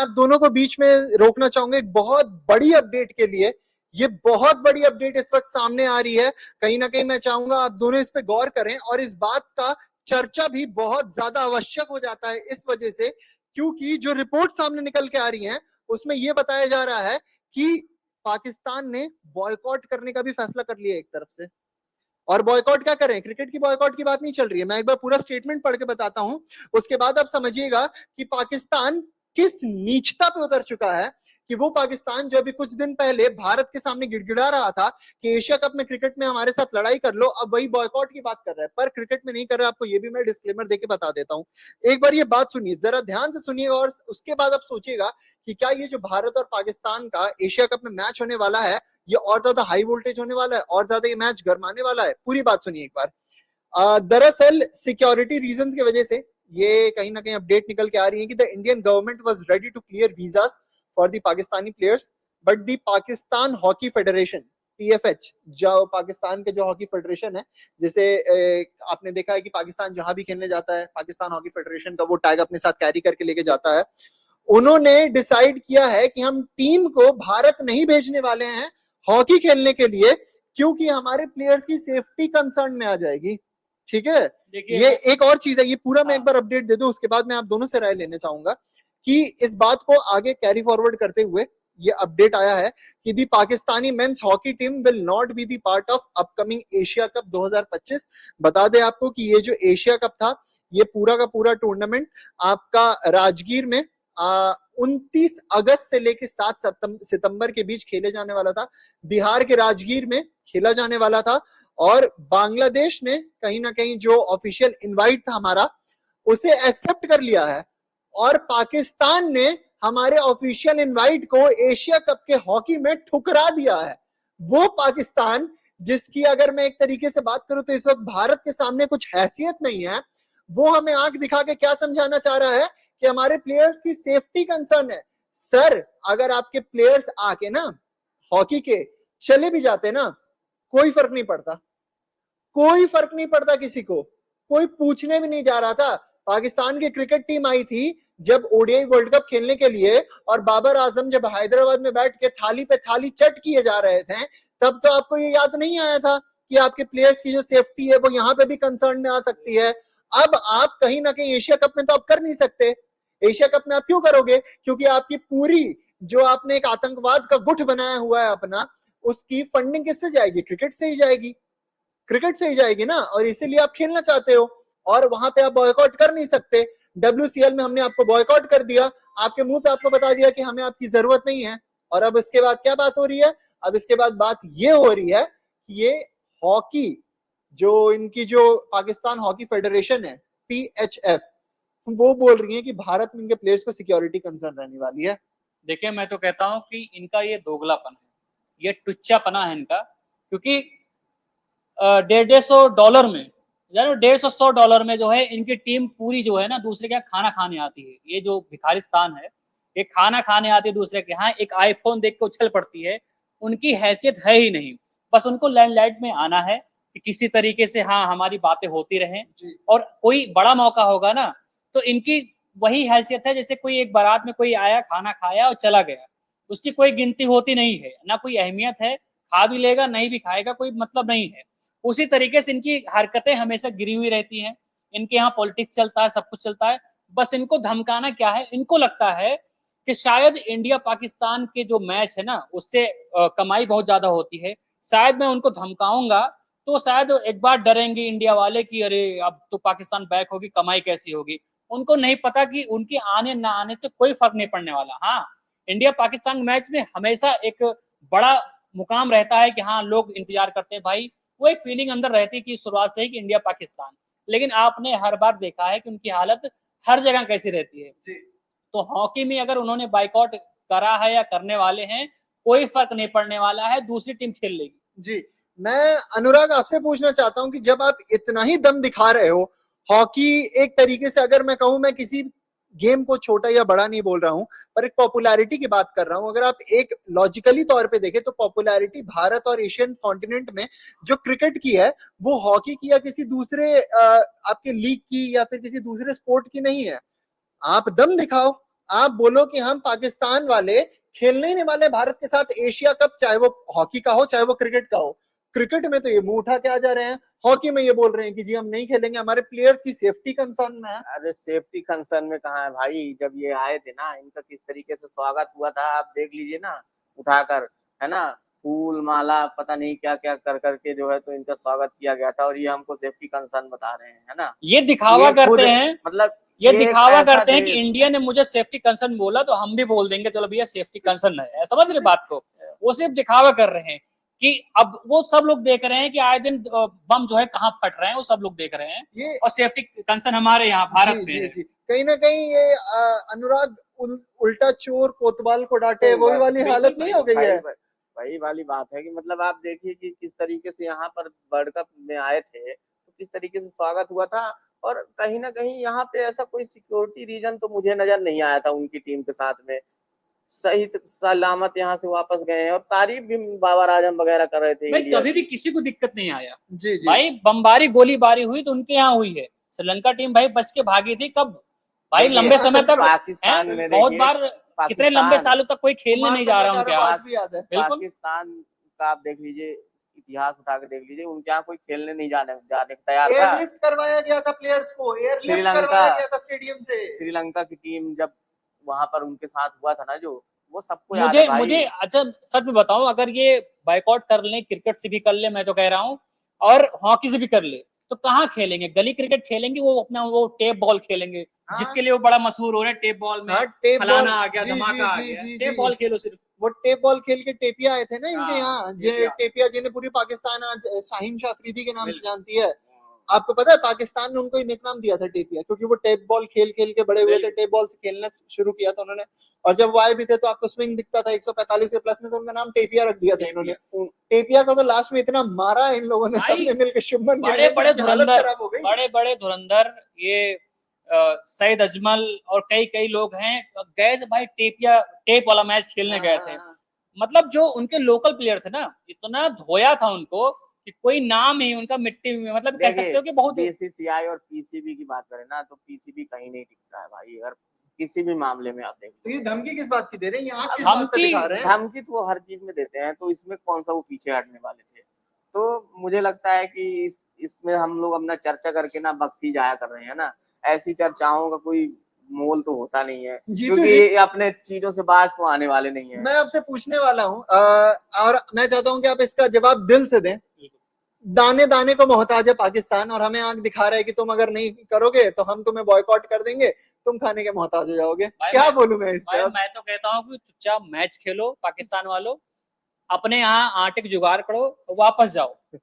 आप दोनों को बीच में रोकना चाहूंगा एक बहुत बड़ी अपडेट के लिए। ये बहुत बड़ी अपडेट इस वक्त सामने आ रही है, कहीं ना कहीं मैं चाहूंगा आप दोनों इस पे गौर करें, और इस बात का चर्चा भी बहुत ज्यादा आवश्यक हो जाता है इस वजह से, क्योंकि जो रिपोर्ट सामने निकल के आ रही है उसमें यह बताया जा रहा है कि पाकिस्तान ने बॉयकॉट करने का भी फैसला कर लिया एक तरफ से। और बॉयकॉट क्या करें, क्रिकेट की बॉयकॉट की बात नहीं चल रही है, मैं एक बार पूरा स्टेटमेंट पढ़ के बताता हूं, उसके बाद आप समझिएगा कि पाकिस्तान किस नीचता पे उतर चुका है। कि वो पाकिस्तान जो अभी कुछ दिन पहले भारत के सामने गिड़गिड़ा रहा था कि एशिया कप में क्रिकेट में हमारे साथ लड़ाई कर लो, अब वही बॉयकॉट की बात कर रहा है, पर क्रिकेट में नहीं कर रहा है। आपको ये भी मैं डिस्क्लेमर देके बता देता हूं, एक बार ये बात सुनिए, जरा ध्यान से सुनिएगा, और उसके बाद आप सोचिएगा कि क्या ये जो भारत और पाकिस्तान का एशिया कप में मैच होने वाला है ये और ज्यादा हाई वोल्टेज होने वाला है, और ज्यादा ये मैच गरमाने वाला है। पूरी बात सुनिए एक बार। दरअसल सिक्योरिटी रीजंस की वजह से ये कहीं ना कहीं अपडेट निकल के आ रही है कि the Indian government was ready to clear visas for the Pakistani players, but the Pakistan hockey federation PFH, जो पाकिस्तान के जो हॉकी फेडरेशन है, जैसे आपने देखा है कि पाकिस्तान जहां भी खेलने जाता है पाकिस्तान हॉकी फेडरेशन का वो टैग अपने साथ कैरी करके लेके जाता है। उन्होंने डिसाइड किया है कि हम टीम को भारत नहीं भेजने वाले हैं हॉकी खेलने के लिए, क्योंकि हमारे प्लेयर्स की सेफ्टी कंसर्न में आ जाएगी। ठीक है, ये एक और चीज है, ये पूरा मैं एक बार अपडेट दे दूं, उसके बाद मैं आप दोनों से राय लेना चाहूंगा कि इस बात को आगे कैरी फॉरवर्ड करते हुए ये अपडेट आया है कि the Pakistani men's hockey team will not be the part of upcoming Asia Cup 2025। बता दें आपको कि ये जो एशिया कप था ये पूरा का पूरा टूर्नामेंट आपका राजगीर में 29 अगस्त से लेकर 7 सितंबर के बीच खेले जाने वाला था, बिहार के राजगीर में खेला जाने वाला था। और बांग्लादेश ने कहीं ना कहीं जो ऑफिशियल इनवाइट था हमारा उसे एक्सेप्ट कर लिया है, और पाकिस्तान ने हमारे ऑफिशियल इनवाइट को एशिया कप के हॉकी में ठुकरा दिया है। वो पाकिस्तान जिसकी अगर मैं एक तरीके से बात करूं तो इस वक्त भारत के सामने कुछ हैसियत नहीं है, वो हमें आंख दिखा के क्या समझाना चाह रहा है कि हमारे प्लेयर्स की सेफ्टी कंसर्न है। सर अगर आपके प्लेयर्स आके ना हॉकी के चले भी जाते ना, कोई फर्क नहीं पड़ता, कोई फर्क नहीं पड़ता, किसी को कोई पूछने भी नहीं जा रहा था। पाकिस्तान की क्रिकेट टीम आई थी जब ओडीआई वर्ल्ड कप खेलने के लिए, और बाबर आजम जब हैदराबाद में बैठ के थाली पे थाली चट किए जा रहे थे, तब तो आपको ये याद नहीं आया था कि आपके प्लेयर्स की जो सेफ्टी है वो यहाँ पे भी कंसर्न में आ सकती है। अब आप कहीं ना कहीं एशिया कप में तो आप कर नहीं सकते। एशिया कप में आप क्यों करोगे, क्योंकि आपकी पूरी जो आपने एक आतंकवाद का गुट बनाया हुआ है अपना, उसकी फंडिंग किससे जाएगी, क्रिकेट से ही जाएगी, क्रिकेट से ही जाएगी ना, और इसीलिए आप खेलना चाहते हो, और वहां पे आप बॉयकॉट कर नहीं सकते। डब्ल्यूसीएल में हमने आपको बॉयकॉट कर दिया, आपके मुंह पे आपको बता दिया कि हमें आपकी जरूरत नहीं है। और अब इसके बाद क्या बात हो रही है, अब इसके बाद बात ये हो रही है कि ये हॉकी जो इनकी जो पाकिस्तान हॉकी फेडरेशन है पीएचएफ, वो बोल रही है कि भारत में इनके प्लेयर्स को सिक्योरिटी कंसर्न रहने वाली है। देखिए मैं तो कहता हूं कि इनका ये दोगलापन है, ये टुच्चापना है इनका, क्योंकि $150 में यानी $150 में जो है इनकी टीम पूरी जो है ना दूसरे के यहाँ खाना खाने आती है। ये जो भिखारिस्तान है ये खाना खाने आती है दूसरे के यहाँ, एक आईफोन देख के उछल पड़ती है। उनकी हैसियत है ही नहीं, बस उनको लैंडलाइट में आना है कि किसी तरीके से हाँ हमारी बातें होती रहें, और कोई बड़ा मौका होगा ना तो इनकी वही हैसियत है जैसे कोई एक बारात में कोई आया खाना खाया और चला गया, उसकी कोई गिनती होती नहीं है, ना कोई अहमियत है, खा भी लेगा नहीं भी खाएगा कोई मतलब नहीं है। उसी तरीके से इनकी हरकतें हमेशा गिरी हुई रहती हैं। इनके यहाँ पॉलिटिक्स चलता है, सब कुछ चलता है, बस इनको धमकाना क्या है, इनको लगता है कि शायद इंडिया पाकिस्तान के जो मैच है ना उससे कमाई बहुत ज्यादा होती है, शायद मैं उनको धमकाऊंगा तो शायद एक बार डरेंगे इंडिया वाले कि अरे अब तो पाकिस्तान बैक होगी, कमाई कैसी होगी। उनको नहीं पता कि उनके आने ना आने से कोई फर्क नहीं पड़ने वाला। हाँ, इंडिया पाकिस्तान मैच में हमेशा एक बड़ा मुकाम रहता है कि हाँ लोग इंतजार करते हैं भाई, वो एक फीलिंग अंदर रहती है कि शुरुआत से ही कि इंडिया पाकिस्तान। लेकिन आपने हर बार देखा है कि उनकी हालत हर जगह कैसी रहती है। तो हॉकी में अगर उन्होंने बाइकआउट करा है या करने वाले हैं, कोई फर्क नहीं पड़ने वाला है, दूसरी टीम खेल लेगी। जी, मैं अनुराग आपसे पूछना चाहता हूं कि जब आप इतना ही दम दिखा रहे हो, हॉकी एक तरीके से अगर मैं कहूं, मैं किसी गेम को छोटा या बड़ा नहीं बोल रहा हूं, पर एक पॉपुलैरिटी की बात कर रहा हूं। अगर आप एक लॉजिकली तौर पे देखें तो पॉपुलैरिटी भारत और एशियन कॉन्टिनेंट में जो क्रिकेट की है वो हॉकी की या किसी दूसरे आपके लीग की या फिर किसी दूसरे स्पोर्ट की नहीं है। आप दम दिखाओ, आप बोलो कि हम पाकिस्तान वाले खेलने ही नहीं वाले भारत के साथ एशिया कप, चाहे वो हॉकी का हो चाहे वो क्रिकेट का हो। क्रिकेट में तो ये मुंह उठा के आ जा रहे हैं, हॉकी में ये बोल रहे हैं कि जी हम नहीं खेलेंगे, हमारे प्लेयर्स की सेफ्टी कंसर्न में है। अरे सेफ्टी कंसर्न में कहाँ है भाई, जब ये आए थे ना इनका किस तरीके से स्वागत हुआ था आप देख लीजिए ना, उठाकर, है ना, फूल माला पता नहीं क्या क्या कर करके जो है तो इनका स्वागत किया गया था, और ये हमको सेफ्टी कंसर्न बता रहे हैं, है ना। ये दिखावा ये खुद करते हैं, मतलब ये एक दिखावा ऐसा करते हैं कि देश, इंडिया ने मुझे सेफ्टी कंसर्न बोला तो हम भी बोल देंगे चलो भैया सेफ्टी कंसर्न है, समझ रहे बात को। वो सिर्फ दिखावा कर रहे हैं कि अब वो सब लोग देख रहे हैं कि आए दिन बम जो है कहाँ फट रहे हैं, वो सब लोग देख रहे हैं, ये और सेफ्टी कंसर्न हमारे यहाँ भारत जी में जी है। जी, कहीं ना कहीं ये अनुराग उल्टा चोर कोतवाल को डांटे वही वाली बिल्कुल हालत नहीं हो गई है। वही वाली बात है कि मतलब आप देखिए कि किस तरीके से यहाँ पर वर्ल्ड कप में आए थे तो किस तरीके से स्वागत हुआ था, और कहीं ना कहीं यहाँ पे ऐसा कोई सिक्योरिटी रीजन तो मुझे नजर नहीं आया था उनकी टीम के साथ में, सही सलामत यहाँ से वापस गए हैं, और तारीफ भी बाबर आजम वगैरह कर रहे थे भाई इंडिया कभी भी की। किसी को दिक्कत नहीं आया। जी जी भाई बमबारी गोलीबारी हुई तो उनके यहाँ हुई है, श्रीलंका टीम भाई बच के भागी थी कब, भाई देखिए, लंबे समय तक पाकिस्तान है, में बहुत देखिए, बार कितने लंबे पाकिस्तान सालों तक कोई खेलने कुमार नहीं जा रहा संगकारा उनके को यहाँ। आज भी याद है। बिल्कुल पाकिस्तान का आप देख लीजिए, इतिहास उठा के देख लीजिए, उनके यहाँ कोई खेलने नहीं जाने जाने को तैयार था। एयरलिफ्ट करवाया गया था प्लेयर्स को, एयरलिफ्ट श्रीलंका करवाया गया था स्टेडियम से। श्रीलंका की टीम जब वहां पर उनके साथ हुआ था ना, जो वो सबको याद है मुझे भाई। मुझे अच्छा सच में बताऊं, अगर ये बाइकआउट कर ले, क्रिकेट से भी कर ले, मैं तो कह रहा हूँ, और हॉकी से भी कर ले, तो कहाँ खेलेंगे, गली क्रिकेट खेलेंगे, वो अपना वो टेप बॉल खेलेंगे, हाँ। जिसके लिए वो बड़ा मशहूर हो रहा है, टेप बॉल में हाँ टेप बॉल, फलाना आ गया, जी धमाका आ जी गया, जी टेप जी, बॉल खेलो सिर्फ। वो टेप बॉल खेल के टेपिया आए थे ना इनके हाँ, यहाँ, टेपिया। टेपिया जिन्हें पूरी पाकिस्तान आज शाहीन शाह अफरीदी के नाम से बिल्कुल। जानती है। आपको पता है पाकिस्तान ने उनको ही निकनाम दिया था टेपिया, क्योंकि वो टेप बॉल खेल खेल के बड़े हुए थे, बिल्कुल। टेप बॉल से खेलना शुरू किया था उन्होंने। और जब वो आए भी थे तो आपको स्विंग दिखता था 145 के प्लस में, तो उनका नाम टेपिया रख दिया था इन्होंने। टेपिया को तो लास्ट में इतना मारा इन लोगों ने भाई सबने मिलकर, शुभमन गिल बड़े ने, बड़े कि उनकी हालत धुरंधर, खराब हो गई। बड़े बड़े धुरंधर ये सईद अजमल और कई कई लोग हैं, गए थे भाई टेप वाला मैच खेलने गए थे। मतलब जो उनके लोकल प्लेयर थे ना, इतना धोया था उनको कि कोई नाम ही उनका मिट्टी में, मतलब कह सकते हो कि बहुत बीसीसीआई और पीसीबी की बात करें ना, तो पीसीबी कहीं नहीं टिक रहा है भाई, अगर किसी भी मामले में आप देखें। तो ये धमकी किस बात की दे रहे हैं, यहाँ किस बात पे दिखा रहे हैं? धमकी तो वो हर चीज में देते हैं, तो इसमें कौन सा वो पीछे हटने वाले थे। तो मुझे लगता है कि इसमें हम लोग अपना चर्चा करके ना वक्त ही जाया कर रहे हैं ना, ऐसी चर्चाओं का कोई मोल तो होता नहीं है, क्योंकि ये अपने चीजों से बाज तो आने वाले नहीं है। मैं आपसे पूछने वाला हूँ और मैं चाहता हूँ कि आप इसका जवाब दिल से दें। दाने दाने को मोहताज है पाकिस्तान, और हमें आंख दिखा रहा है कि तुम अगर नहीं करोगे तो हम तुम्हें बॉयकॉट कर देंगे, तुम खाने के मोहताज हो जाओगे। क्या बोलूं मैं इस पे? मैं तो कहता हूँ कि चुपचाप मैच खेलो पाकिस्तान वालों, अपने यहाँ आटे की जुगाड़ करो, वापस जाओ,